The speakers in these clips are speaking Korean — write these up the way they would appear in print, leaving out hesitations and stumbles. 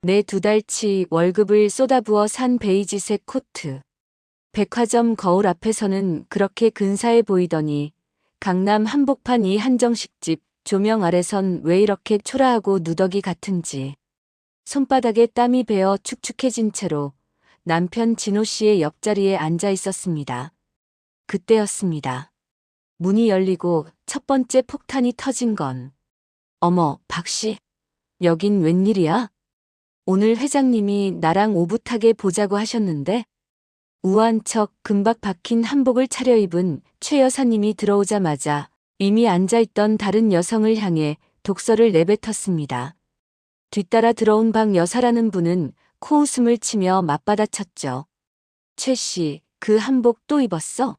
내 2달치 월급을 쏟아부어 산 베이지색 코트. 백화점 거울 앞에서는 그렇게 근사해 보이더니 강남 한복판 이 한정식집 조명 아래선 왜 이렇게 초라하고 누더기 같은지. 손바닥에 땀이 배어 축축해진 채로 남편 진호 씨의 옆자리에 앉아 있었습니다. 그때였습니다. 문이 열리고 첫 번째 폭탄이 터진 건 어머, 박 씨. 여긴 웬일이야? 오늘 회장님이 나랑 오붓하게 보자고 하셨는데? 우아한 척 금박 박힌 한복을 차려입은 최 여사님이 들어오자마자 이미 앉아있던 다른 여성을 향해 독서를 내뱉었습니다. 뒤따라 들어온 박 여사라는 분은 코웃음을 치며 맞받아쳤죠. 최 씨, 그 한복 또 입었어?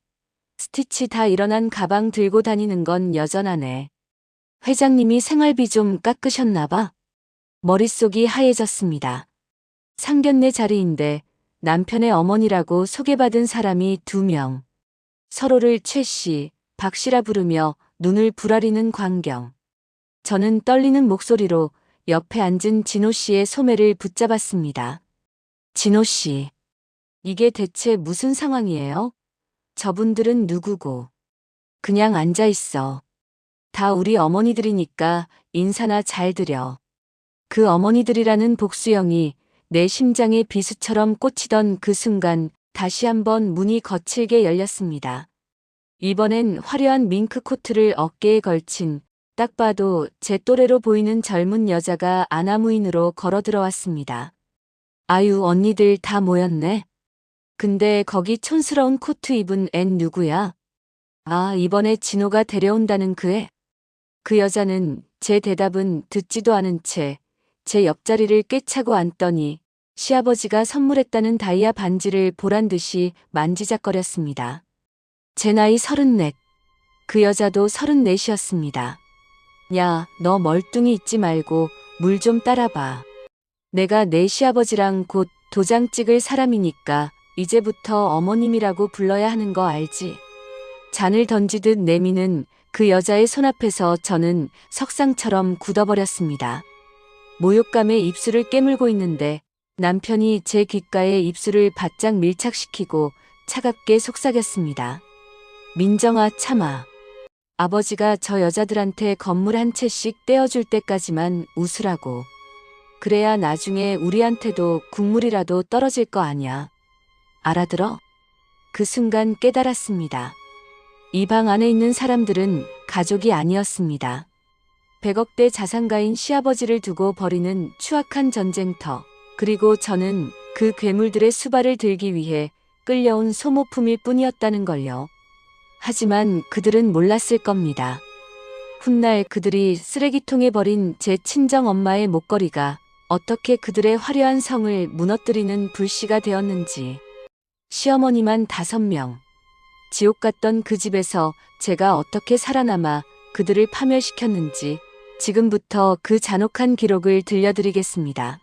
스티치 다 일어난 가방 들고 다니는 건 여전하네. 회장님이 생활비 좀 깎으셨나 봐. 머릿속이 하얘졌습니다. 상견례 자리인데 남편의 어머니라고 소개받은 사람이 2명. 서로를 최 씨, 박 씨라 부르며 눈을 부라리는 광경. 저는 떨리는 목소리로 옆에 앉은 진호 씨의 소매를 붙잡았습니다. 진호 씨, 이게 대체 무슨 상황이에요? 저분들은 누구고? 그냥 앉아 있어. 다 우리 어머니들이니까 인사나 잘 드려. 그 어머니들이라는 복수형이 내 심장에 비수처럼 꽂히던 그 순간 다시 한번 문이 거칠게 열렸습니다. 이번엔 화려한 밍크 코트를 어깨에 걸친 딱 봐도 제 또래로 보이는 젊은 여자가 아나무인으로 걸어 들어왔습니다. 아유, 언니들 다 모였네. 근데 거기 촌스러운 코트 입은 앤 누구야? 아, 이번에 진호가 데려온다는 그 애. 그 여자는 제 대답은 듣지도 않은 채 제 옆자리를 꿰차고 앉더니 시아버지가 선물했다는 다이아 반지를 보란듯이 만지작거렸습니다. 제 나이 34. 그 여자도 34이었습니다. 야, 너 멀뚱히 있지 말고 물 좀 따라봐. 내가 내 시아버지랑 곧 도장 찍을 사람이니까 이제부터 어머님이라고 불러야 하는 거 알지? 잔을 던지듯 내미는 그 여자의 손앞에서 저는 석상처럼 굳어버렸습니다. 모욕감에 입술을 깨물고 있는데 남편이 제 귓가에 입술을 바짝 밀착시키고 차갑게 속삭였습니다. 민정아, 참아. 아버지가 저 여자들한테 건물 한 채씩 떼어줄 때까지만 웃으라고. 그래야 나중에 우리한테도 국물이라도 떨어질 거 아냐. 알아들어? 그 순간 깨달았습니다. 이 방 안에 있는 사람들은 가족이 아니었습니다. 100억대 자산가인 시아버지를 두고 벌이는 추악한 전쟁터, 그리고 저는 그 괴물들의 수발을 들기 위해 끌려온 소모품일 뿐이었다는 걸요. 하지만 그들은 몰랐을 겁니다. 훗날 그들이 쓰레기통에 버린 제 친정 엄마의 목걸이가 어떻게 그들의 화려한 성을 무너뜨리는 불씨가 되었는지. 시어머니만 5명. 지옥 같던 그 집에서 제가 어떻게 살아남아 그들을 파멸시켰는지 지금부터 그 잔혹한 기록을 들려드리겠습니다.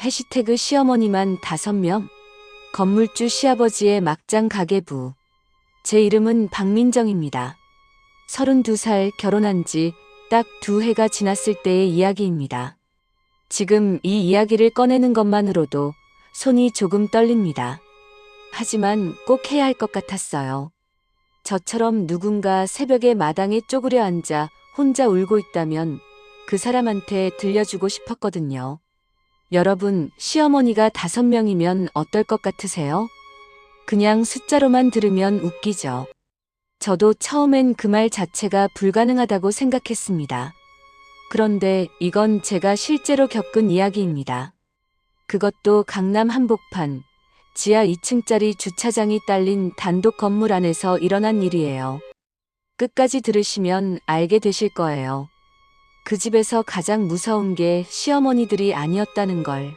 해시태그 시어머니만 5명. 건물주 시아버지의 막장 가계부. 제 이름은 박민정입니다. 32살 결혼한 지 딱 2해가 지났을 때의 이야기입니다. 지금 이 이야기를 꺼내는 것만으로도 손이 조금 떨립니다. 하지만 꼭 해야 할 것 같았어요. 저처럼 누군가 새벽에 마당에 쪼그려 앉아 혼자 울고 있다면 그 사람한테 들려주고 싶었거든요. 여러분, 시어머니가 5명이면 어떨 것 같으세요? 그냥 숫자로만 들으면 웃기죠. 저도 처음엔 그 말 자체가 불가능하다고 생각했습니다. 그런데 이건 제가 실제로 겪은 이야기입니다. 그것도 강남 한복판, 지하 2층짜리 주차장이 딸린 단독 건물 안에서 일어난 일이에요. 끝까지 들으시면 알게 되실 거예요. 그 집에서 가장 무서운 게 시어머니들이 아니었다는 걸.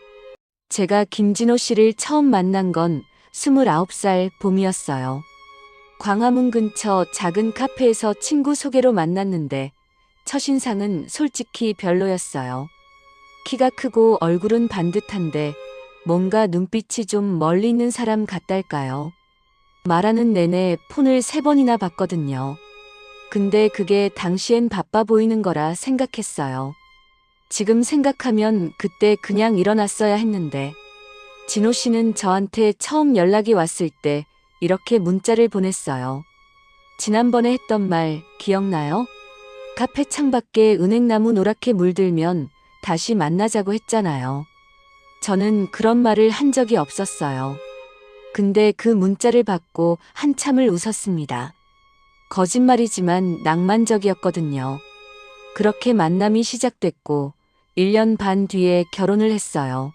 제가 김진호 씨를 처음 만난 건 29살 봄이었어요. 광화문 근처 작은 카페에서 친구 소개로 만났는데 첫인상은 솔직히 별로였어요. 키가 크고 얼굴은 반듯한데 뭔가 눈빛이 좀 멀리 있는 사람 같달까요? 말하는 내내 폰을 3번이나 봤거든요. 근데 그게 당시엔 바빠 보이는 거라 생각했어요. 지금 생각하면 그때 그냥 일어났어야 했는데. 진호 씨는 저한테 처음 연락이 왔을 때 이렇게 문자를 보냈어요. 지난번에 했던 말 기억나요? 카페 창밖에 은행나무 노랗게 물들면 다시 만나자고 했잖아요. 저는 그런 말을 한 적이 없었어요. 근데 그 문자를 받고 한참을 웃었습니다. 거짓말이지만 낭만적이었거든요. 그렇게 만남이 시작됐고 1년 반 뒤에 결혼을 했어요.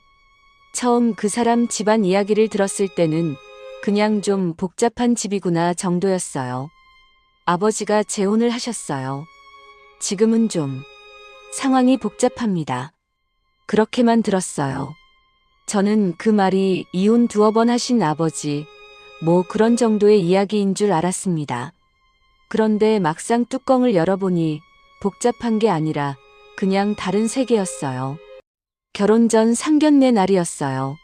처음 그 사람 집안 이야기를 들었을 때는 그냥 좀 복잡한 집이구나 정도였어요. 아버지가 재혼을 하셨어요. 지금은 좀 상황이 복잡합니다. 그렇게만 들었어요. 저는 그 말이 이혼 2번 하신 아버지, 뭐 그런 정도의 이야기인 줄 알았습니다. 그런데 막상 뚜껑을 열어보니 복잡한 게 아니라 그냥 다른 세계였어요. 결혼 전 상견례 날이었어요.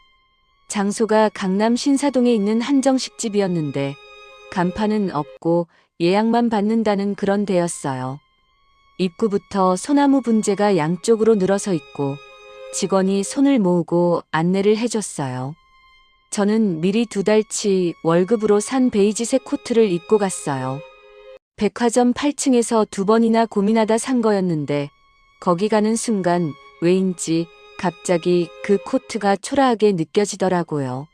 장소가 강남 신사동에 있는 한정식집이었는데 간판은 없고 예약만 받는다는 그런 데였어요. 입구부터 소나무 분재가 양쪽으로 늘어서 있고 직원이 손을 모으고 안내를 해줬어요. 저는 미리 2달치 월급으로 산 베이지색 코트를 입고 갔어요. 백화점 8층에서 2번이나 고민하다 산 거였는데 거기 가는 순간 왜인지 갑자기 그 코트가 초라하게 느껴지더라고요.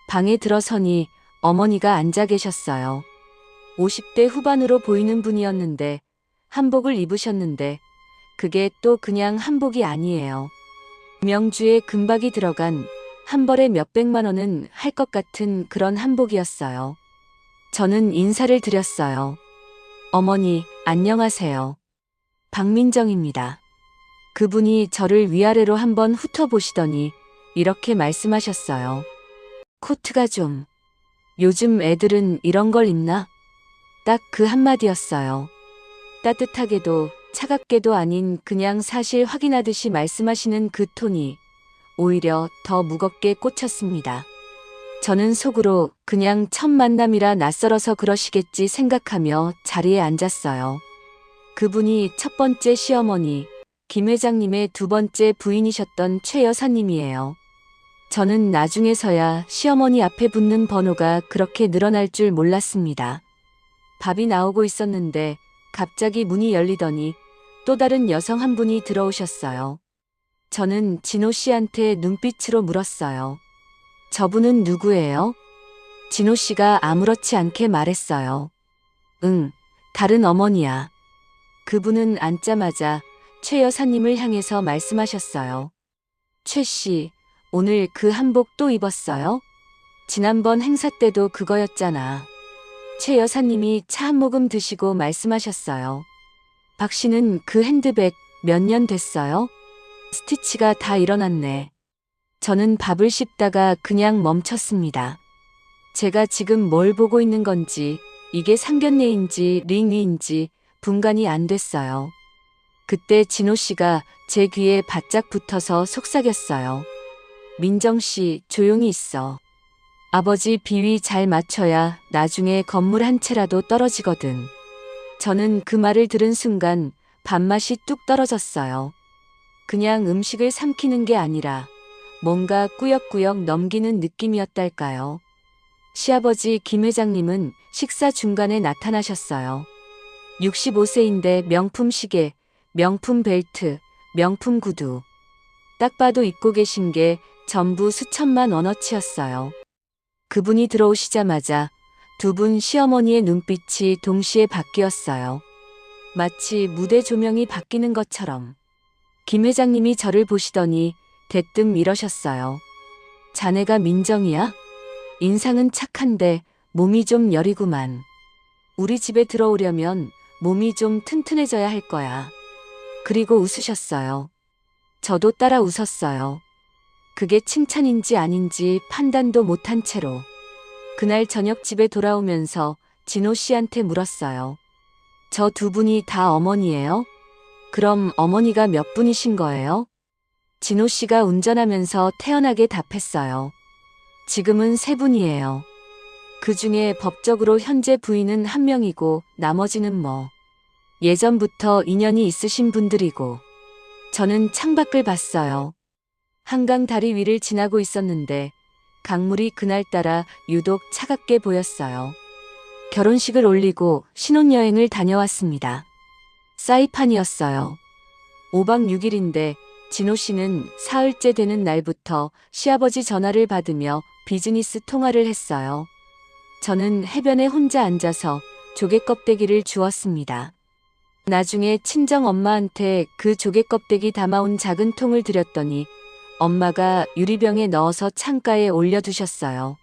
방에 들어서니 어머니가 앉아 계셨어요. 50대 후반으로 보이는 분이었는데 한복을 입으셨는데 그게 또 그냥 한복이 아니에요. 명주에 금박이 들어간 한 벌에 몇백만 원은 할 것 같은 그런 한복이었어요. 저는 인사를 드렸어요. 어머니, 안녕하세요. 박민정입니다. 그분이 저를 위아래로 한번 훑어보시더니 이렇게 말씀하셨어요. 코트가 좀, 요즘 애들은 이런 걸 입나? 딱 그 한마디였어요. 따뜻하게도 차갑게도 아닌 그냥 사실 확인하듯이 말씀하시는 그 톤이 오히려 더 무겁게 꽂혔습니다. 저는 속으로 그냥 첫 만남이라 낯설어서 그러시겠지 생각하며 자리에 앉았어요. 그분이 첫 번째 시어머니, 김 회장님의 2번째 부인이셨던 최 여사님이에요. 저는 나중에서야 시어머니 앞에 붙는 번호가 그렇게 늘어날 줄 몰랐습니다. 밥이 나오고 있었는데 갑자기 문이 열리더니 또 다른 여성 한 분이 들어오셨어요. 저는 진호 씨한테 눈빛으로 물었어요. 저분은 누구예요? 진호 씨가 아무렇지 않게 말했어요. 응, 다른 어머니야. 그분은 앉자마자 최 여사님을 향해서 말씀하셨어요. 최 씨, 오늘 그 한복 또 입었어요? 지난번 행사 때도 그거였잖아. 최 여사님이 차 한 모금 드시고 말씀하셨어요. 박 씨는 그 핸드백 몇 년 됐어요? 스티치가 다 일어났네. 저는 밥을 씹다가 그냥 멈췄습니다. 제가 지금 뭘 보고 있는 건지, 이게 상견례인지 링리인지 분간이 안 됐어요. 그때 진호 씨가 제 귀에 바짝 붙어서 속삭였어요. 민정 씨, 조용히 있어. 아버지 비위 잘 맞춰야 나중에 건물 한 채라도 떨어지거든. 저는 그 말을 들은 순간 밥맛이 뚝 떨어졌어요. 그냥 음식을 삼키는 게 아니라 뭔가 꾸역꾸역 넘기는 느낌이었달까요. 시아버지 김 회장님은 식사 중간에 나타나셨어요. 65세인데 명품 시계, 명품 벨트, 명품 구두. 딱 봐도 입고 계신 게 전부 수천만 원어치였어요. 그분이 들어오시자마자 2분 시어머니의 눈빛이 동시에 바뀌었어요. 마치 무대 조명이 바뀌는 것처럼. 김 회장님이 저를 보시더니 대뜸 이러셨어요. 자네가 민정이야? 인상은 착한데 몸이 좀 여리구만. 우리 집에 들어오려면 몸이 좀 튼튼해져야 할 거야. 그리고 웃으셨어요. 저도 따라 웃었어요. 그게 칭찬인지 아닌지 판단도 못한 채로. 그날 저녁 집에 돌아오면서 진호 씨한테 물었어요. 저 2분이 다 어머니예요? 그럼 어머니가 몇 분이신 거예요? 진호 씨가 운전하면서 태연하게 답했어요. 지금은 3분이에요. 그 중에 법적으로 현재 부인은 1명이고 나머지는 뭐 예전부터 인연이 있으신 분들이고. 저는 창밖을 봤어요. 한강 다리 위를 지나고 있었는데 강물이 그날따라 유독 차갑게 보였어요. 결혼식을 올리고 신혼여행을 다녀왔습니다. 사이판이었어요. 5박 6일인데 진호 씨는 사흘째 되는 날부터 시아버지 전화를 받으며 비즈니스 통화를 했어요. 저는 해변에 혼자 앉아서 조개 껍데기를 주었습니다. 나중에 친정 엄마한테 그 조개 껍데기 담아온 작은 통을 드렸더니 엄마가 유리병에 넣어서 창가에 올려두셨어요.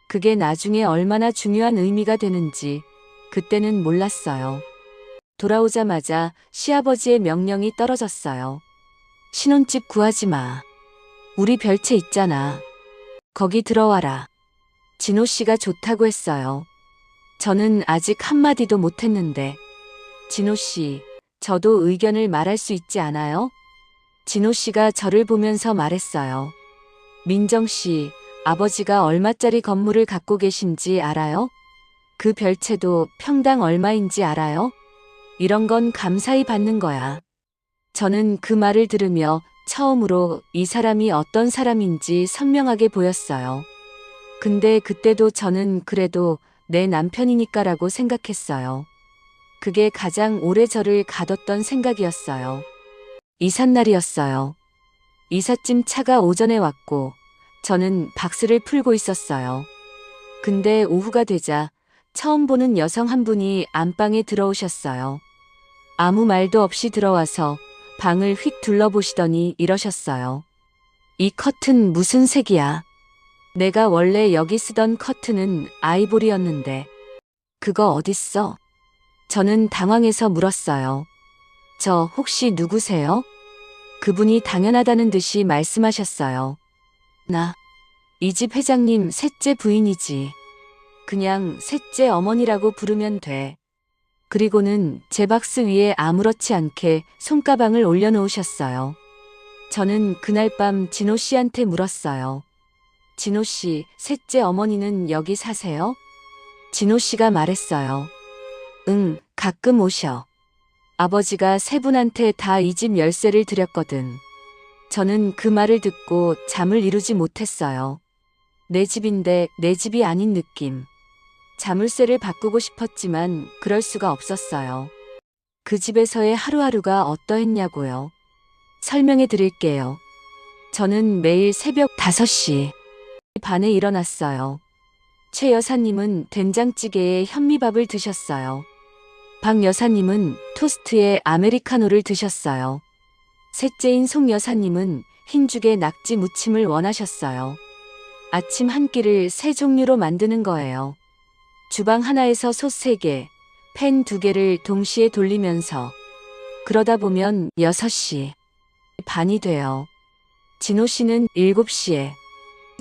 그게 나중에 얼마나 중요한 의미가 되는지 그때는 몰랐어요. 돌아오자마자 시아버지의 명령이 떨어졌어요. 신혼집 구하지 마. 우리 별채 있잖아. 거기 들어와라. 진호 씨가 좋다고 했어요. 저는 아직 한마디도 못했는데 진호 씨, 저도 의견을 말할 수 있지 않아요? 진호 씨가 저를 보면서 말했어요. 민정 씨, 아버지가 얼마짜리 건물을 갖고 계신지 알아요? 그 별채도 평당 얼마인지 알아요? 이런 건 감사히 받는 거야. 저는 그 말을 들으며 처음으로 이 사람이 어떤 사람인지 선명하게 보였어요. 근데 그때도 저는 그래도 내 남편이니까라고 생각했어요. 그게 가장 오래 저를 가뒀던 생각이었어요. 이삿날이었어요. 이삿짐 차가 오전에 왔고 저는 박스를 풀고 있었어요. 근데 오후가 되자 처음 보는 여성 한 분이 안방에 들어오셨어요. 아무 말도 없이 들어와서 방을 휙 둘러보시더니 이러셨어요. 이 커튼 무슨 색이야? 내가 원래 여기 쓰던 커튼은 아이보리였는데 그거 어딨어? 저는 당황해서 물었어요. 저 혹시 누구세요? 그분이 당연하다는 듯이 말씀하셨어요. 나, 이 집 회장님 셋째 부인이지. 그냥 셋째 어머니라고 부르면 돼. 그리고는 제 박스 위에 아무렇지 않게 손가방을 올려놓으셨어요. 저는 그날 밤 진호 씨한테 물었어요. 진호 씨, 셋째 어머니는 여기 사세요? 진호 씨가 말했어요. 응, 가끔 오셔. 아버지가 세 분한테 다 이 집 열쇠를 드렸거든. 저는 그 말을 듣고 잠을 이루지 못했어요. 내 집인데 내 집이 아닌 느낌. 자물쇠를 바꾸고 싶었지만 그럴 수가 없었어요. 그 집에서의 하루하루가 어떠했냐고요. 설명해 드릴게요. 저는 매일 새벽 5시 반에 일어났어요. 최 여사님은 된장찌개에 현미밥을 드셨어요. 박 여사님은 토스트에 아메리카노를 드셨어요. 셋째인 송 여사님은 흰죽에 낙지 무침을 원하셨어요. 아침 한 끼를 3종류로 만드는 거예요. 주방 하나에서 솥 3개, 팬 2개를 동시에 돌리면서 그러다 보면 6시 반이 돼요. 진호 씨는 7시에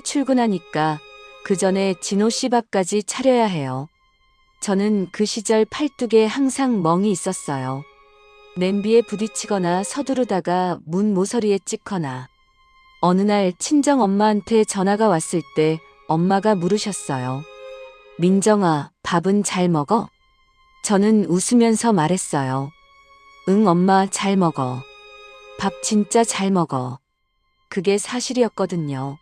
출근하니까 그 전에 진호 씨 밥까지 차려야 해요. 저는 그 시절 팔뚝에 항상 멍이 있었어요. 냄비에 부딪히거나 서두르다가 문 모서리에 찍거나. 어느 날 친정 엄마한테 전화가 왔을 때 엄마가 물으셨어요. 민정아, 밥은 잘 먹어? 저는 웃으면서 말했어요. 응, 엄마 잘 먹어. 밥 진짜 잘 먹어. 그게 사실이었거든요.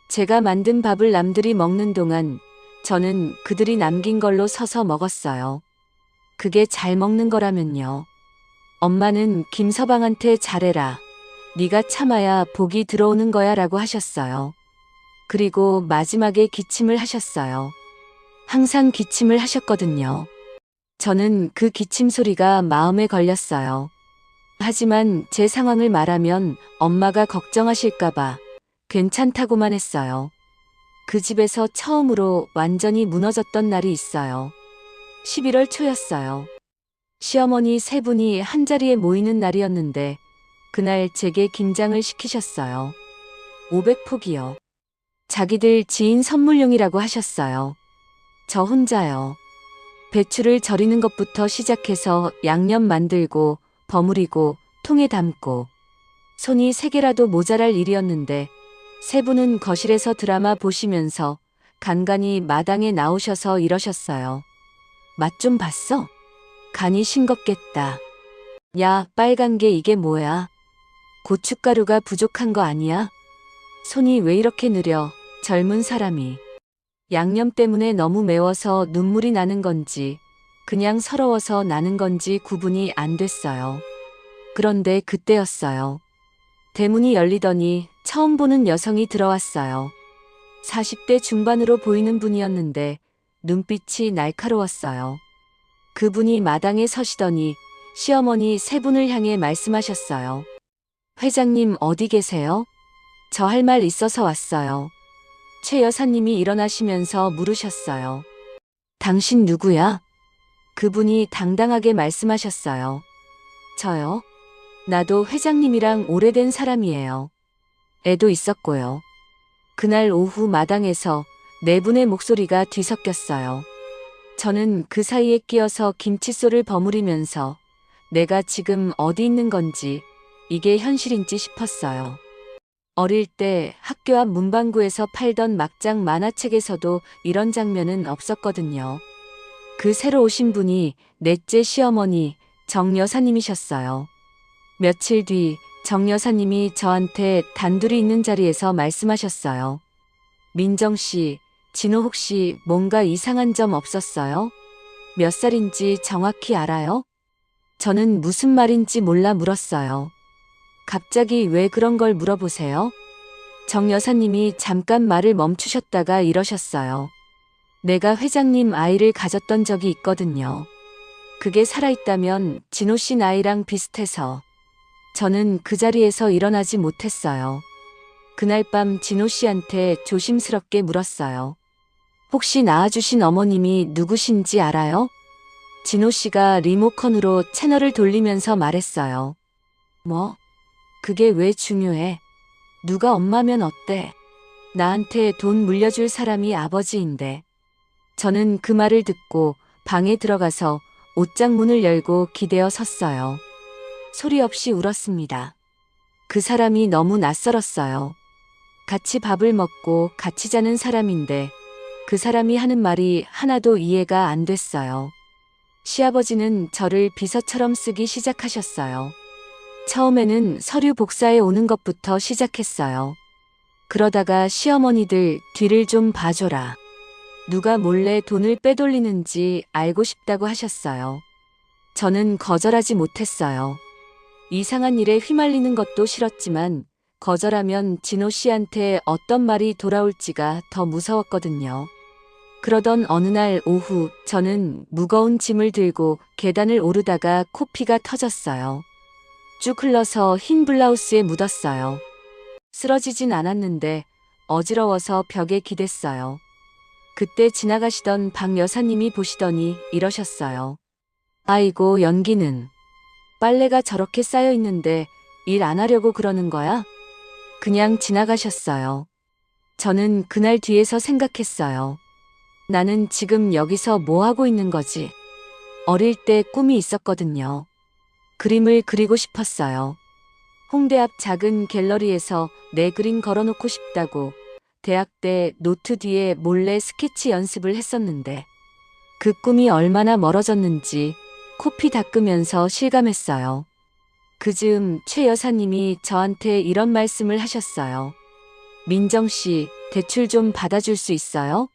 제가 만든 밥을 남들이 먹는 동안 저는 그들이 남긴 걸로 서서 먹었어요. 그게 잘 먹는 거라면요. 엄마는 김서방한테 잘해라. 네가 참아야 복이 들어오는 거야 라고 하셨어요. 그리고 마지막에 기침을 하셨어요. 항상 기침을 하셨거든요. 저는 그 기침 소리가 마음에 걸렸어요. 하지만 제 상황을 말하면 엄마가 걱정하실까봐 괜찮다고만 했어요. 그 집에서 처음으로 완전히 무너졌던 날이 있어요. 11월 초였어요. 시어머니 3분이 한자리에 모이는 날이었는데 그날 제게 김장을 시키셨어요. 500포기요. 자기들 지인 선물용이라고 하셨어요. 저 혼자요. 배추를 절이는 것부터 시작해서 양념 만들고 버무리고 통에 담고 손이 3개라도 모자랄 일이었는데 3분은 거실에서 드라마 보시면서 간간히 마당에 나오셔서 이러셨어요. 맛 좀 봤어? 간이 싱겁겠다. 야, 빨간 게 이게 뭐야? 고춧가루가 부족한 거 아니야? 손이 왜 이렇게 느려? 젊은 사람이. 양념 때문에 너무 매워서 눈물이 나는 건지, 그냥 서러워서 나는 건지 구분이 안 됐어요. 그런데 그때였어요. 대문이 열리더니 처음 보는 여성이 들어왔어요. 40대 중반으로 보이는 분이었는데 눈빛이 날카로웠어요. 그분이 마당에 서시더니 시어머니 세 분을 향해 말씀하셨어요. 회장님 어디 계세요? 저 할 말 있어서 왔어요. 최 여사님이 일어나시면서 물으셨어요. 당신 누구야? 그분이 당당하게 말씀하셨어요. 저요? 나도 회장님이랑 오래된 사람이에요. 애도 있었고요. 그날 오후 마당에서 네 분의 목소리가 뒤섞였어요. 저는 그 사이에 끼어서 김칫솔을 버무리면서 내가 지금 어디 있는 건지 이게 현실인지 싶었어요. 어릴 때 학교 앞 문방구에서 팔던 막장 만화책에서도 이런 장면은 없었거든요. 그 새로 오신 분이 넷째 시어머니 정 여사님이셨어요. 며칠 뒤 정 여사님이 저한테 단둘이 있는 자리에서 말씀하셨어요. 민정 씨, 진호 혹시 뭔가 이상한 점 없었어요? 몇 살인지 정확히 알아요? 저는 무슨 말인지 몰라 물었어요. 갑자기 왜 그런 걸 물어보세요? 정 여사님이 잠깐 말을 멈추셨다가 이러셨어요. 내가 회장님 아이를 가졌던 적이 있거든요. 그게 살아있다면 진호 씨 나이랑 비슷해서 저는 그 자리에서 일어나지 못했어요. 그날 밤 진호 씨한테 조심스럽게 물었어요. 혹시 낳아주신 어머님이 누구신지 알아요? 진호 씨가 리모컨으로 채널을 돌리면서 말했어요. 뭐? 그게 왜 중요해? 누가 엄마면 어때? 나한테 돈 물려줄 사람이 아버지인데. 저는 그 말을 듣고 방에 들어가서 옷장 문을 열고 기대어 섰어요. 소리 없이 울었습니다. 그 사람이 너무 낯설었어요. 같이 밥을 먹고 같이 자는 사람인데 그 사람이 하는 말이 하나도 이해가 안 됐어요. 시아버지는 저를 비서처럼 쓰기 시작하셨어요. 처음에는 서류 복사해 오는 것부터 시작했어요. 그러다가 시어머니들 뒤를 좀 봐줘라. 누가 몰래 돈을 빼돌리는지 알고 싶다고 하셨어요. 저는 거절하지 못했어요. 이상한 일에 휘말리는 것도 싫었지만 거절하면 진호 씨한테 어떤 말이 돌아올지가 더 무서웠거든요. 그러던 어느 날 오후 저는 무거운 짐을 들고 계단을 오르다가 코피가 터졌어요. 쭉 흘러서 흰 블라우스에 묻었어요. 쓰러지진 않았는데 어지러워서 벽에 기댔어요. 그때 지나가시던 박 여사님이 보시더니 이러셨어요. 아이고 연기는. 빨래가 저렇게 쌓여 있는데 일 안 하려고 그러는 거야? 그냥 지나가셨어요. 저는 그날 뒤에서 생각했어요. 나는 지금 여기서 뭐 하고 있는 거지? 어릴 때 꿈이 있었거든요. 그림을 그리고 싶었어요. 홍대 앞 작은 갤러리에서 내 그림 걸어놓고 싶다고 대학 때 노트 뒤에 몰래 스케치 연습을 했었는데 그 꿈이 얼마나 멀어졌는지 코피 닦으면서 실감했어요. 그 즈음 최 여사님이 저한테 이런 말씀을 하셨어요. 민정 씨, 대출 좀 받아줄 수 있어요?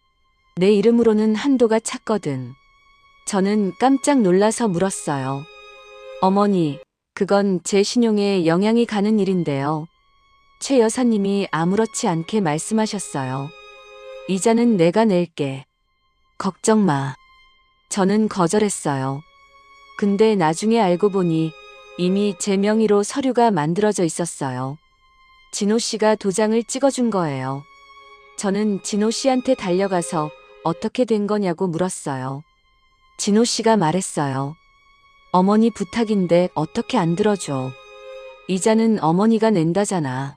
내 이름으로는 한도가 찼거든. 저는 깜짝 놀라서 물었어요. 어머니, 그건 제 신용에 영향이 가는 일인데요. 최 여사님이 아무렇지 않게 말씀하셨어요. 이자는 내가 낼게. 걱정 마. 저는 거절했어요. 근데 나중에 알고 보니 이미 제 명의로 서류가 만들어져 있었어요. 진호 씨가 도장을 찍어준 거예요. 저는 진호 씨한테 달려가서 어떻게 된 거냐고 물었어요. 진호 씨가 말했어요. 어머니 부탁인데 어떻게 안 들어줘. 이자는 어머니가 낸다잖아.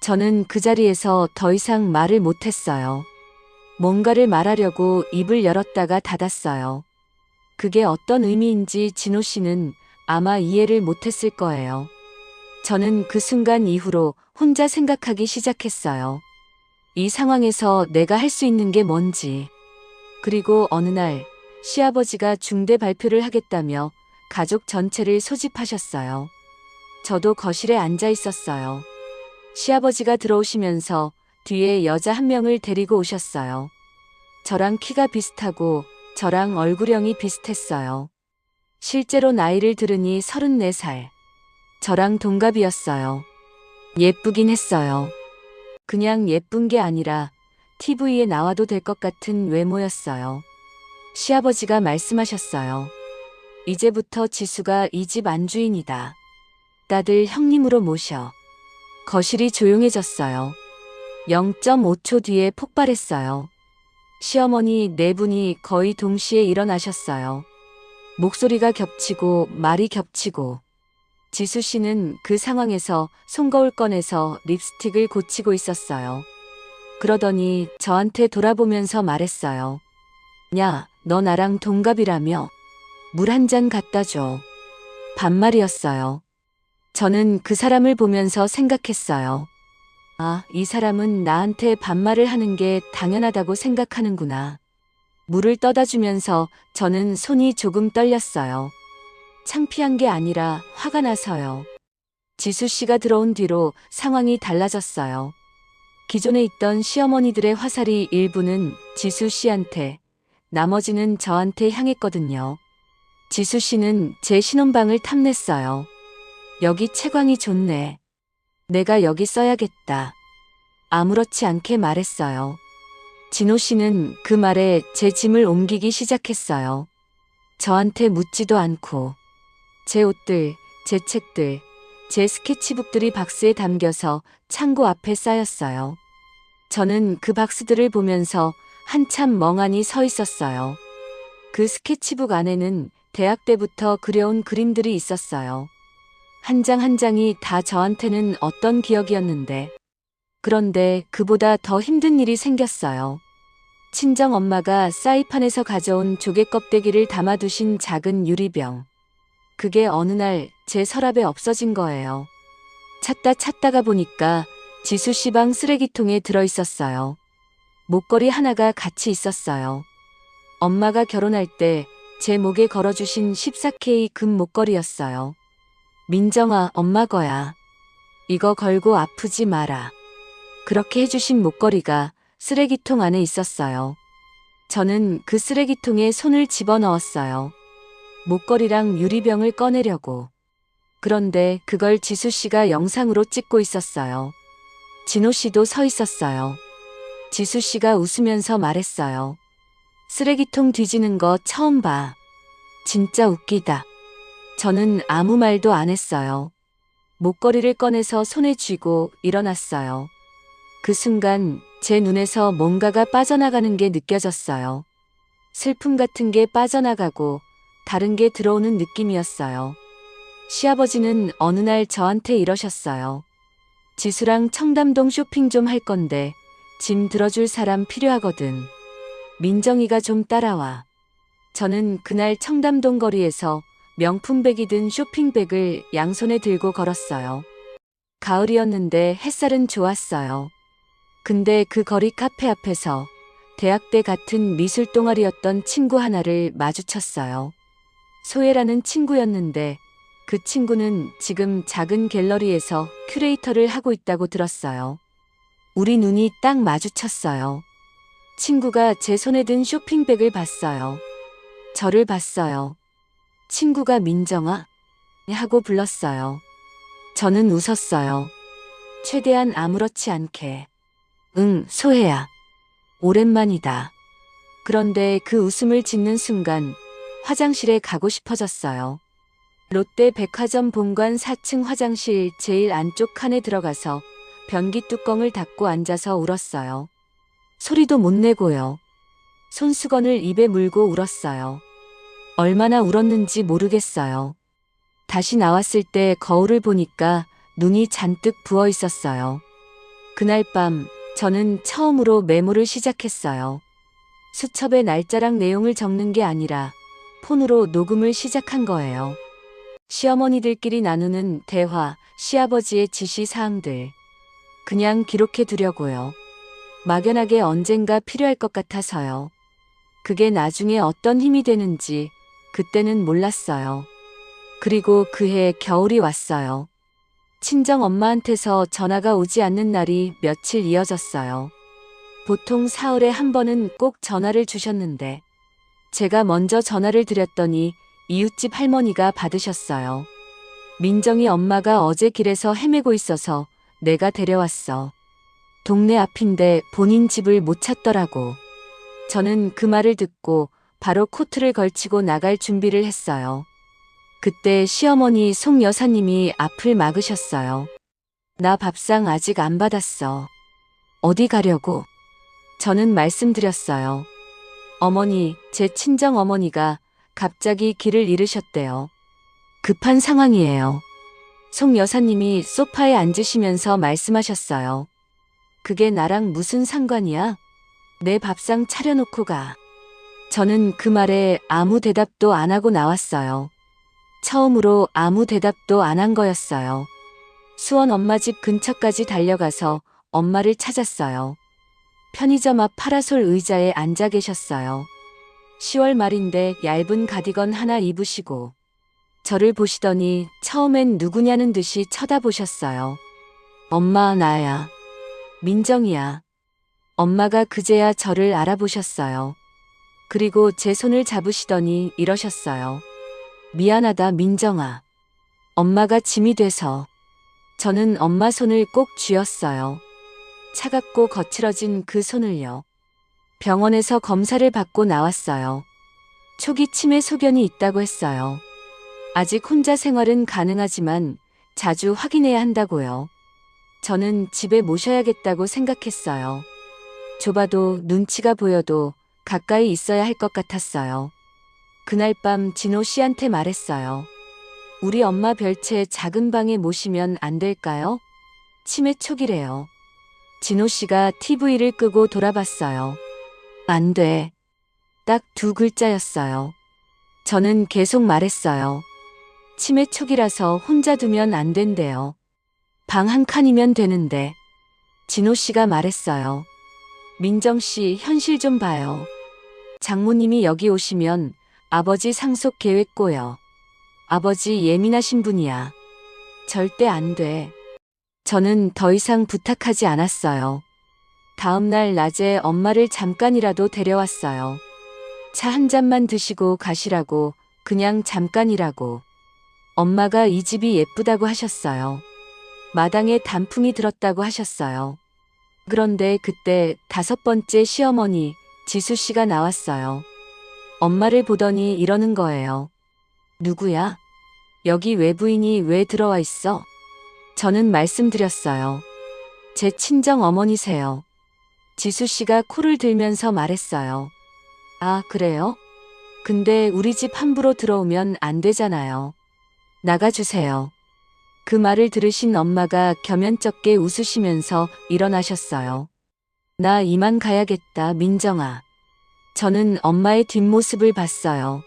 저는 그 자리에서 더 이상 말을 못했어요. 뭔가를 말하려고 입을 열었다가 닫았어요. 그게 어떤 의미인지 진호 씨는 아마 이해를 못했을 거예요. 저는 그 순간 이후로 혼자 생각하기 시작했어요. 이 상황에서 내가 할 수 있는 게 뭔지. 그리고 어느 날 시아버지가 중대 발표를 하겠다며 가족 전체를 소집하셨어요. 저도 거실에 앉아 있었어요. 시아버지가 들어오시면서 뒤에 여자 한 명을 데리고 오셨어요. 저랑 키가 비슷하고 저랑 얼굴형이 비슷했어요. 실제로 나이를 들으니 34살. 저랑 동갑이었어요. 예쁘긴 했어요. 그냥 예쁜 게 아니라 TV에 나와도 될 것 같은 외모였어요. 시아버지가 말씀하셨어요. 이제부터 지수가 이 집 안주인이다. 다들 형님으로 모셔. 거실이 조용해졌어요. 0.5초 뒤에 폭발했어요. 시어머니 네 분이 거의 동시에 일어나셨어요. 목소리가 겹치고 말이 겹치고. 지수 씨는 그 상황에서 손거울 꺼내서 립스틱을 고치고 있었어요. 그러더니 저한테 돌아보면서 말했어요. 야, 너 나랑 동갑이라며? 물 한 잔 갖다 줘. 반말이었어요. 저는 그 사람을 보면서 생각했어요. 아, 이 사람은 나한테 반말을 하는 게 당연하다고 생각하는구나. 물을 떠다 주면서 저는 손이 조금 떨렸어요. 창피한 게 아니라 화가 나서요. 지수 씨가 들어온 뒤로 상황이 달라졌어요. 기존에 있던 시어머니들의 화살이 일부는 지수 씨한테, 나머지는 저한테 향했거든요. 지수 씨는 제 신혼방을 탐냈어요. 여기 채광이 좋네. 내가 여기 써야겠다. 아무렇지 않게 말했어요. 진호 씨는 그 말에 제 짐을 옮기기 시작했어요. 저한테 묻지도 않고. 제 옷들, 제 책들, 제 스케치북들이 박스에 담겨서 창고 앞에 쌓였어요. 저는 그 박스들을 보면서 한참 멍하니 서 있었어요. 그 스케치북 안에는 대학 때부터 그려온 그림들이 있었어요. 한 장 한 장이 다 저한테는 어떤 기억이었는데. 그런데 그보다 더 힘든 일이 생겼어요. 친정 엄마가 사이판에서 가져온 조개 껍데기를 담아두신 작은 유리병. 그게 어느 날 제 서랍에 없어진 거예요. 찾다가 보니까 지수 씨 방 쓰레기통에 들어있었어요. 목걸이 하나가 같이 있었어요. 엄마가 결혼할 때 제 목에 걸어주신 14K 금 목걸이였어요. 민정아, 엄마 거야. 이거 걸고 아프지 마라. 그렇게 해주신 목걸이가 쓰레기통 안에 있었어요. 저는 그 쓰레기통에 손을 집어넣었어요. 목걸이랑 유리병을 꺼내려고. 그런데 그걸 지수 씨가 영상으로 찍고 있었어요. 진호 씨도 서 있었어요. 지수 씨가 웃으면서 말했어요. 쓰레기통 뒤지는 거 처음 봐. 진짜 웃기다. 저는 아무 말도 안 했어요. 목걸이를 꺼내서 손에 쥐고 일어났어요. 그 순간 제 눈에서 뭔가가 빠져나가는 게 느껴졌어요. 슬픔 같은 게 빠져나가고 다른 게 들어오는 느낌이었어요. 시아버지는 어느 날 저한테 이러셨어요. 지수랑 청담동 쇼핑 좀 할 건데 짐 들어줄 사람 필요하거든. 민정이가 좀 따라와. 저는 그날 청담동 거리에서 명품백이 든 쇼핑백을 양손에 들고 걸었어요. 가을이었는데 햇살은 좋았어요. 근데 그 거리 카페 앞에서 대학 때 같은 미술 동아리였던 친구 하나를 마주쳤어요. 소혜라는 친구였는데 그 친구는 지금 작은 갤러리에서 큐레이터를 하고 있다고 들었어요. 우리 눈이 딱 마주쳤어요. 친구가 제 손에 든 쇼핑백을 봤어요. 저를 봤어요. 친구가 민정아? 하고 불렀어요. 저는 웃었어요. 최대한 아무렇지 않게. 응, 소혜야. 오랜만이다. 그런데 그 웃음을 짓는 순간 화장실에 가고 싶어졌어요. 롯데 백화점 본관 4층 화장실 제일 안쪽 칸에 들어가서 변기 뚜껑을 닫고 앉아서 울었어요. 소리도 못 내고요. 손수건을 입에 물고 울었어요. 얼마나 울었는지 모르겠어요. 다시 나왔을 때 거울을 보니까 눈이 잔뜩 부어 있었어요. 그날 밤 저는 처음으로 메모를 시작했어요. 수첩에 날짜랑 내용을 적는 게 아니라 폰으로 녹음을 시작한 거예요. 시어머니들끼리 나누는 대화, 시아버지의 지시사항들. 그냥 기록해 두려고요. 막연하게 언젠가 필요할 것 같아서요. 그게 나중에 어떤 힘이 되는지 그때는 몰랐어요. 그리고 그해 겨울이 왔어요. 친정 엄마한테서 전화가 오지 않는 날이 며칠 이어졌어요. 보통 사흘에 한 번은 꼭 전화를 주셨는데 제가 먼저 전화를 드렸더니 이웃집 할머니가 받으셨어요. 민정이 엄마가 어제 길에서 헤매고 있어서 내가 데려왔어. 동네 앞인데 본인 집을 못 찾더라고. 저는 그 말을 듣고 바로 코트를 걸치고 나갈 준비를 했어요. 그때 시어머니 송 여사님이 앞을 막으셨어요. 나 밥상 아직 안 받았어. 어디 가려고? 저는 말씀드렸어요. 어머니, 제 친정 어머니가 갑자기 길을 잃으셨대요. 급한 상황이에요. 송 여사님이 소파에 앉으시면서 말씀하셨어요. 그게 나랑 무슨 상관이야? 내 밥상 차려놓고 가. 저는 그 말에 아무 대답도 안 하고 나왔어요. 처음으로 아무 대답도 안 한 거였어요. 수원 엄마 집 근처까지 달려가서 엄마를 찾았어요. 편의점 앞 파라솔 의자에 앉아 계셨어요. 10월 말인데 얇은 가디건 하나 입으시고 저를 보시더니 처음엔 누구냐는 듯이 쳐다보셨어요. 엄마, 나야. 민정이야. 엄마가 그제야 저를 알아보셨어요. 그리고 제 손을 잡으시더니 이러셨어요. 미안하다, 민정아. 엄마가 짐이 돼서. 저는 엄마 손을 꼭 쥐었어요. 차갑고 거칠어진 그 손을요. 병원에서 검사를 받고 나왔어요. 초기 치매 소견이 있다고 했어요. 아직 혼자 생활은 가능하지만 자주 확인해야 한다고요. 저는 집에 모셔야겠다고 생각했어요. 좁아도 눈치가 보여도 가까이 있어야 할 것 같았어요. 그날 밤 진호 씨한테 말했어요. 우리 엄마 별채 작은 방에 모시면 안 될까요? 치매 초기래요. 진호 씨가 TV를 끄고 돌아봤어요. 안 돼. 딱 2글자였어요. 저는 계속 말했어요. 치매 초기라서 혼자 두면 안 된대요. 방 한 칸이면 되는데. 진호 씨가 말했어요. 민정 씨, 현실 좀 봐요. 장모님이 여기 오시면 아버지 상속 계획 꼬여. 아버지 예민하신 분이야. 절대 안 돼. 저는 더 이상 부탁하지 않았어요. 다음 날 낮에 엄마를 잠깐이라도 데려왔어요. 차 한 잔만 드시고 가시라고, 그냥 잠깐이라고. 엄마가 이 집이 예쁘다고 하셨어요. 마당에 단풍이 들었다고 하셨어요. 그런데 그때 5번째 시어머니 지수 씨가 나왔어요. 엄마를 보더니 이러는 거예요. 누구야? 여기 외부인이 왜 들어와 있어? 저는 말씀드렸어요. 제 친정 어머니세요. 지수 씨가 코를 들면서 말했어요. 아, 그래요? 근데 우리 집 함부로 들어오면 안 되잖아요. 나가주세요. 그 말을 들으신 엄마가 겸연쩍게 웃으시면서 일어나셨어요. 나 이만 가야겠다, 민정아. 저는 엄마의 뒷모습을 봤어요.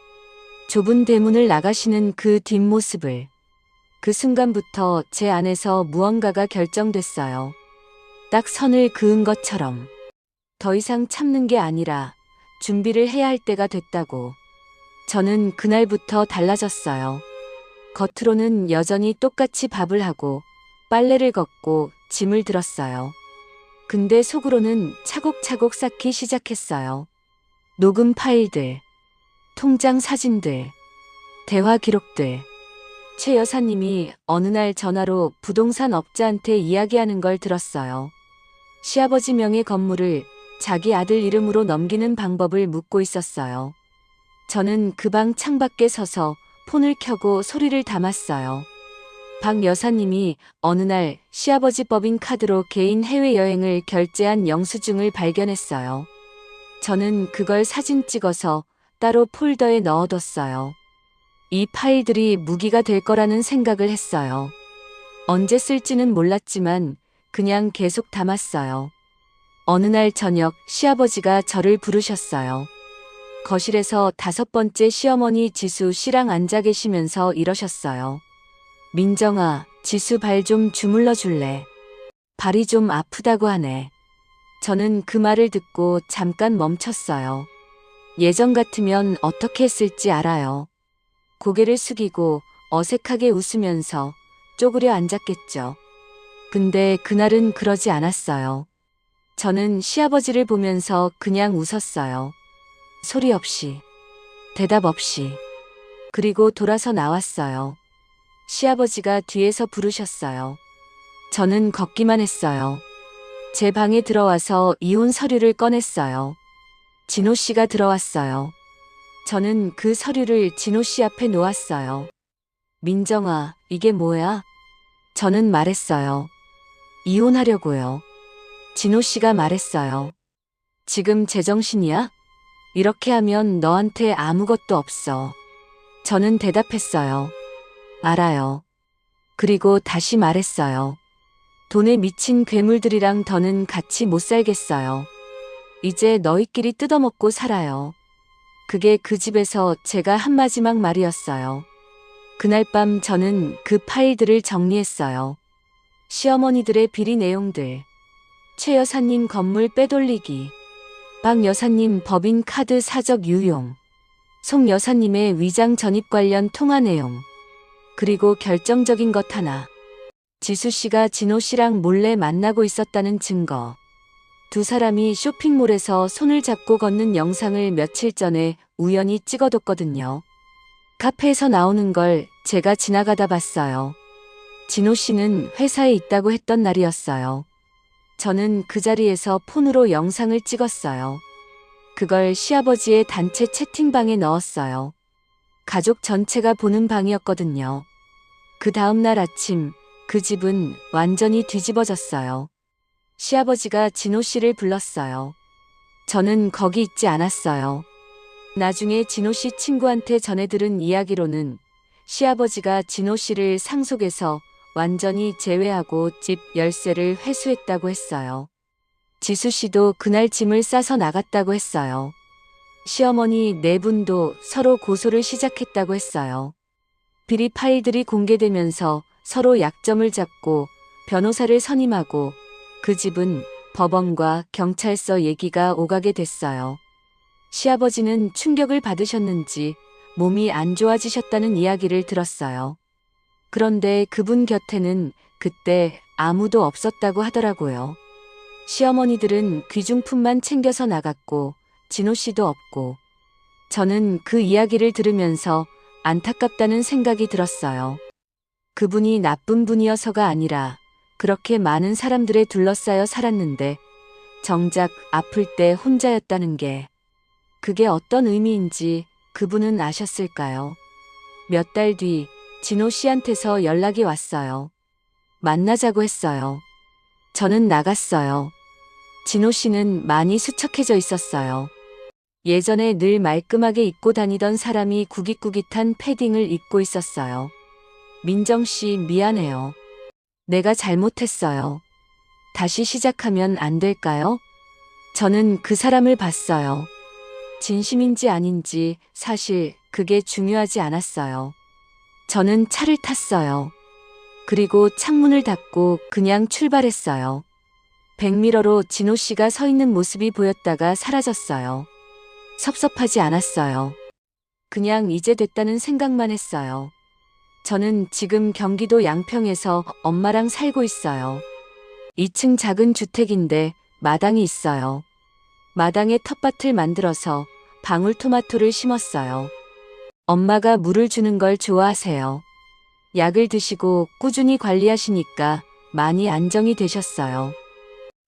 좁은 대문을 나가시는 그 뒷모습을. 그 순간부터 제 안에서 무언가가 결정됐어요. 딱 선을 그은 것처럼. 더 이상 참는 게 아니라 준비를 해야 할 때가 됐다고. 저는 그날부터 달라졌어요. 겉으로는 여전히 똑같이 밥을 하고 빨래를 걷고 짐을 들었어요. 근데 속으로는 차곡차곡 쌓기 시작했어요. 녹음 파일들, 통장 사진들, 대화 기록들. 최 여사님이 어느 날 전화로 부동산 업자한테 이야기하는 걸 들었어요. 시아버지 명의 건물을 자기 아들 이름으로 넘기는 방법을 묻고 있었어요. 저는 그 방 창밖에 서서 폰을 켜고 소리를 담았어요. 박 여사님이 어느 날 시아버지 법인 카드로 개인 해외여행을 결제한 영수증을 발견했어요. 저는 그걸 사진 찍어서 따로 폴더에 넣어뒀어요. 이 파일들이 무기가 될 거라는 생각을 했어요. 언제 쓸지는 몰랐지만 그냥 계속 담았어요. 어느 날 저녁 시아버지가 저를 부르셨어요. 거실에서 5번째 시어머니 지수 씨랑 앉아 계시면서 이러셨어요. 민정아, 지수 발 좀 주물러 줄래? 발이 좀 아프다고 하네. 저는 그 말을 듣고 잠깐 멈췄어요. 예전 같으면 어떻게 했을지 알아요. 고개를 숙이고 어색하게 웃으면서 쪼그려 앉았겠죠. 근데 그날은 그러지 않았어요. 저는 시아버지를 보면서 그냥 웃었어요. 소리 없이, 대답 없이. 그리고 돌아서 나왔어요. 시아버지가 뒤에서 부르셨어요. 저는 걷기만 했어요. 제 방에 들어와서 이혼 서류를 꺼냈어요. 진호 씨가 들어왔어요. 저는 그 서류를 진호 씨 앞에 놓았어요. 민정아, 이게 뭐야? 저는 말했어요. 이혼하려고요. 진호 씨가 말했어요. 지금 제정신이야? 이렇게 하면 너한테 아무것도 없어. 저는 대답했어요. 알아요. 그리고 다시 말했어요. 돈에 미친 괴물들이랑 더는 같이 못 살겠어요. 이제 너희끼리 뜯어먹고 살아요. 그게 그 집에서 제가 한 마지막 말이었어요. 그날 밤 저는 그 파일들을 정리했어요. 시어머니들의 비리 내용들, 최 여사님 건물 빼돌리기, 박 여사님 법인 카드 사적 유용, 송 여사님의 위장 전입 관련 통화 내용, 그리고 결정적인 것 하나. 지수 씨가 진호 씨랑 몰래 만나고 있었다는 증거. 두 사람이 쇼핑몰에서 손을 잡고 걷는 영상을 며칠 전에 우연히 찍어뒀거든요. 카페에서 나오는 걸 제가 지나가다 봤어요. 진호 씨는 회사에 있다고 했던 날이었어요. 저는 그 자리에서 폰으로 영상을 찍었어요. 그걸 시아버지의 단체 채팅방에 넣었어요. 가족 전체가 보는 방이었거든요. 그 다음날 아침 그 집은 완전히 뒤집어졌어요. 시아버지가 진호 씨를 불렀어요. 저는 거기 있지 않았어요. 나중에 진호 씨 친구한테 전해 들은 이야기로는 시아버지가 진호 씨를 상속해서 완전히 제외하고 집 열쇠를 회수했다고 했어요. 지수 씨도 그날 짐을 싸서 나갔다고 했어요. 시어머니 네 분도 서로 고소를 시작했다고 했어요. 비리 파일들이 공개되면서 서로 약점을 잡고 변호사를 선임하고 그 집은 법원과 경찰서 얘기가 오가게 됐어요. 시아버지는 충격을 받으셨는지 몸이 안 좋아지셨다는 이야기를 들었어요. 그런데 그분 곁에는 그때 아무도 없었다고 하더라고요. 시어머니들은 귀중품만 챙겨서 나갔고 진호 씨도 없고 저는 그 이야기를 들으면서 안타깝다는 생각이 들었어요. 그분이 나쁜 분이어서가 아니라 그렇게 많은 사람들에 둘러싸여 살았는데 정작 아플 때 혼자였다는 게 그게 어떤 의미인지 그분은 아셨을까요? 몇 달 뒤 진호 씨한테서 연락이 왔어요. 만나자고 했어요. 저는 나갔어요. 진호 씨는 많이 수척해져 있었어요. 예전에 늘 말끔하게 입고 다니던 사람이 구깃구깃한 패딩을 입고 있었어요. 민정 씨 미안해요. 내가 잘못했어요. 다시 시작하면 안 될까요? 저는 그 사람을 봤어요. 진심인지 아닌지 사실 그게 중요하지 않았어요. 저는 차를 탔어요. 그리고 창문을 닫고 그냥 출발했어요. 백미러로 진호 씨가 서 있는 모습이 보였다가 사라졌어요. 섭섭하지 않았어요. 그냥 이제 됐다는 생각만 했어요. 저는 지금 경기도 양평에서 엄마랑 살고 있어요. 2층 작은 주택인데 마당이 있어요. 마당에 텃밭을 만들어서 방울토마토를 심었어요. 엄마가 물을 주는 걸 좋아하세요. 약을 드시고 꾸준히 관리하시니까 많이 안정이 되셨어요.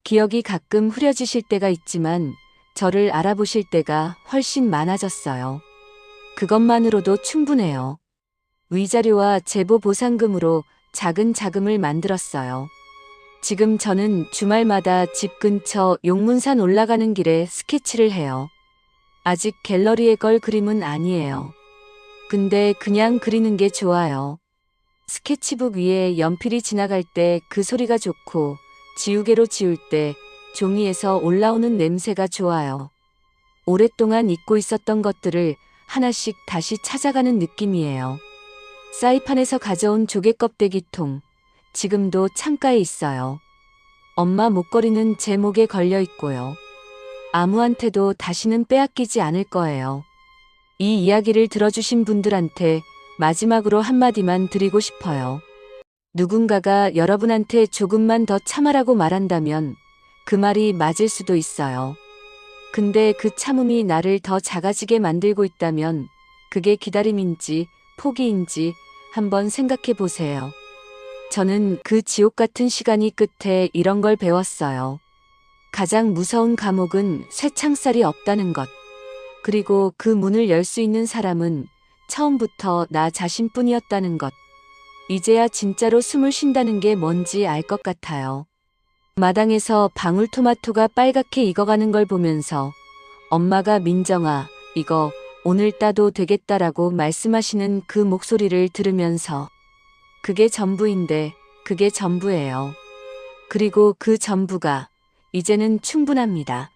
기억이 가끔 흐려지실 때가 있지만 저를 알아보실 때가 훨씬 많아졌어요. 그것만으로도 충분해요. 위자료와 제보 보상금으로 작은 자금을 만들었어요. 지금 저는 주말마다 집 근처 용문산 올라가는 길에 스케치를 해요. 아직 갤러리에 걸 그림은 아니에요. 근데 그냥 그리는 게 좋아요. 스케치북 위에 연필이 지나갈 때 그 소리가 좋고 지우개로 지울 때 종이에서 올라오는 냄새가 좋아요. 오랫동안 잊고 있었던 것들을 하나씩 다시 찾아가는 느낌이에요. 사이판에서 가져온 조개 껍데기통, 지금도 창가에 있어요. 엄마 목걸이는 제 목에 걸려 있고요. 아무한테도 다시는 빼앗기지 않을 거예요. 이 이야기를 들어주신 분들한테 마지막으로 한마디만 드리고 싶어요. 누군가가 여러분한테 조금만 더 참아라고 말한다면 그 말이 맞을 수도 있어요. 근데 그 참음이 나를 더 작아지게 만들고 있다면 그게 기다림인지 포기인지 한번 생각해 보세요. 저는 그 지옥 같은 시간이 끝에 이런 걸 배웠어요. 가장 무서운 감옥은 쇠창살이 없다는 것. 그리고 그 문을 열 수 있는 사람은 처음부터 나 자신뿐이었다는 것. 이제야 진짜로 숨을 쉰다는 게 뭔지 알 것 같아요. 마당에서 방울토마토가 빨갛게 익어가는 걸 보면서 엄마가 민정아, 이거 오늘 따도 되겠다라고 말씀하시는 그 목소리를 들으면서 그게 전부인데 그게 전부예요. 그리고 그 전부가 이제는 충분합니다.